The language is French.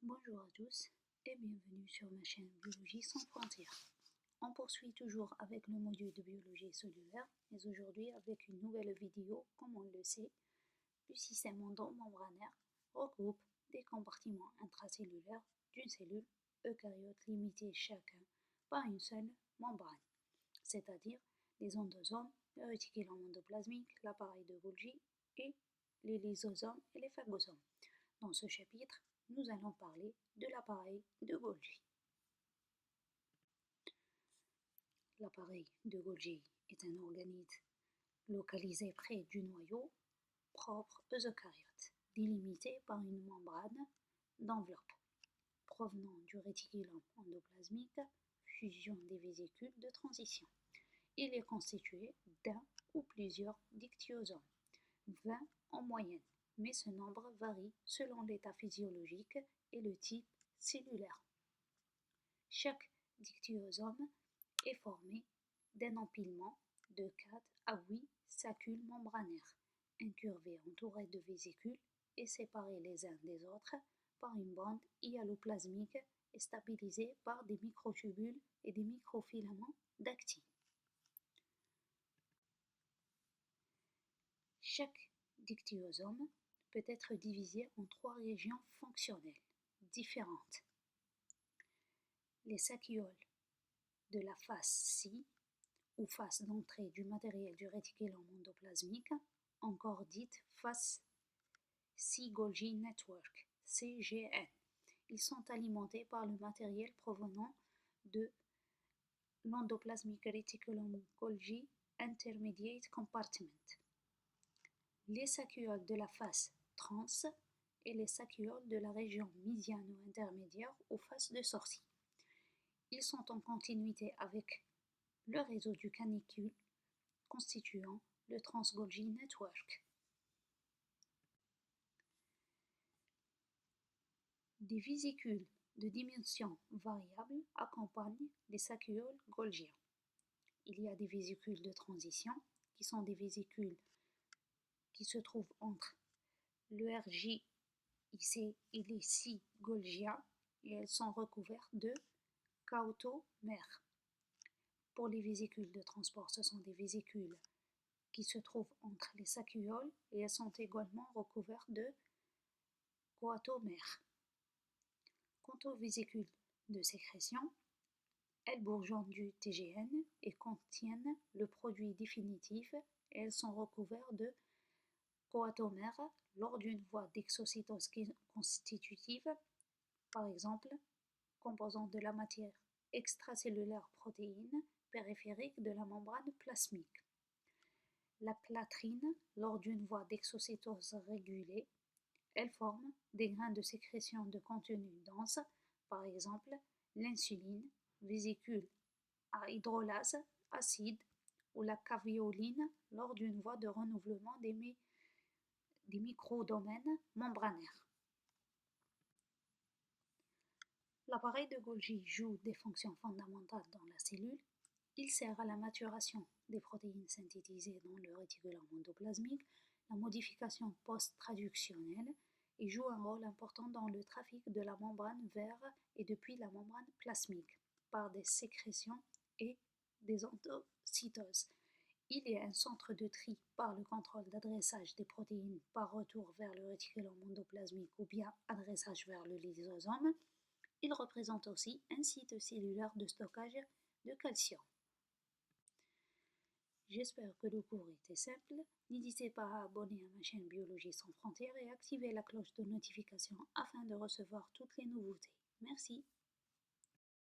Bonjour à tous et bienvenue sur ma chaîne Biologie sans frontières. On poursuit toujours avec le module de biologie cellulaire, mais aujourd'hui avec une nouvelle vidéo, comme on le sait, le système endomembranaire regroupe des compartiments intracellulaires d'une cellule eucaryote limitée chacun par une seule membrane, c'est-à-dire les endosomes, le réticulum endoplasmique, l'appareil de Golgi et les lysosomes et les phagosomes. Dans ce chapitre, nous allons parler de l'appareil de Golgi. L'appareil de Golgi est un organite localisé près du noyau propre aux eucaryotes, délimité par une membrane d'enveloppe provenant du réticulum endoplasmique, fusion des vésicules de transition. Il est constitué d'un ou plusieurs dictyosomes, 20 en moyenne, mais ce nombre varie selon l'état physiologique et le type cellulaire. Chaque dictyosome est formé d'un empilement de 4 à 8 saccules membranaires, incurvés entourés de vésicules et séparés les uns des autres par une bande hyaloplasmique et stabilisés par des microtubules et des microfilaments d'actine. Chaque dictyosome peut être divisé en 3 régions fonctionnelles différentes. Les saccuoles de la face C, ou face d'entrée du matériel du réticulum endoplasmique, encore dite face C-Golgi Network, CGN. Ils sont alimentés par le matériel provenant de l'endoplasmic reticulum Golgi Intermediate Compartment. Les saccuoles de la face trans et les saccuoles de la région mésiano-intermédiaire ou face de sortie. Ils sont en continuité avec le réseau du canicule constituant le Trans-Golgi Network. Des vésicules de dimension variable accompagnent les saccuoles golgiens. Il y a des vésicules de transition qui sont des vésicules qui se trouvent entre le RJIC et les 6 golgiens et elles sont recouvertes de cautomères. Pour les vésicules de transport, ce sont des vésicules qui se trouvent entre les saccuoles et elles sont également recouvertes de coatomères. Quant aux vésicules de sécrétion, elles bourgeonnent du TGN et contiennent le produit définitif et elles sont recouvertes de coatomères lors d'une voie d'exocytose constitutive, par exemple, composant de la matière extracellulaire protéine périphérique de la membrane plasmique. La clatrine, lors d'une voie d'exocytose régulée, elle forme des grains de sécrétion de contenu dense, par exemple l'insuline, vésicule à hydrolase acide ou la cavioline lors d'une voie de renouvellement des microdomaines membranaires. L'appareil de Golgi joue des fonctions fondamentales dans la cellule. Il sert à la maturation des protéines synthétisées dans le réticulum endoplasmique, la modification post-traductionnelle et joue un rôle important dans le trafic de la membrane vers et depuis la membrane plasmique par des sécrétions et des endocytoses. Il est un centre de tri par le contrôle d'adressage des protéines par retour vers le réticulum endoplasmique ou bien adressage vers le lysosome. Il représente aussi un site cellulaire de stockage de calcium. J'espère que le cours était simple. N'hésitez pas à abonner à ma chaîne Biologie sans frontières et activer la cloche de notification afin de recevoir toutes les nouveautés. Merci.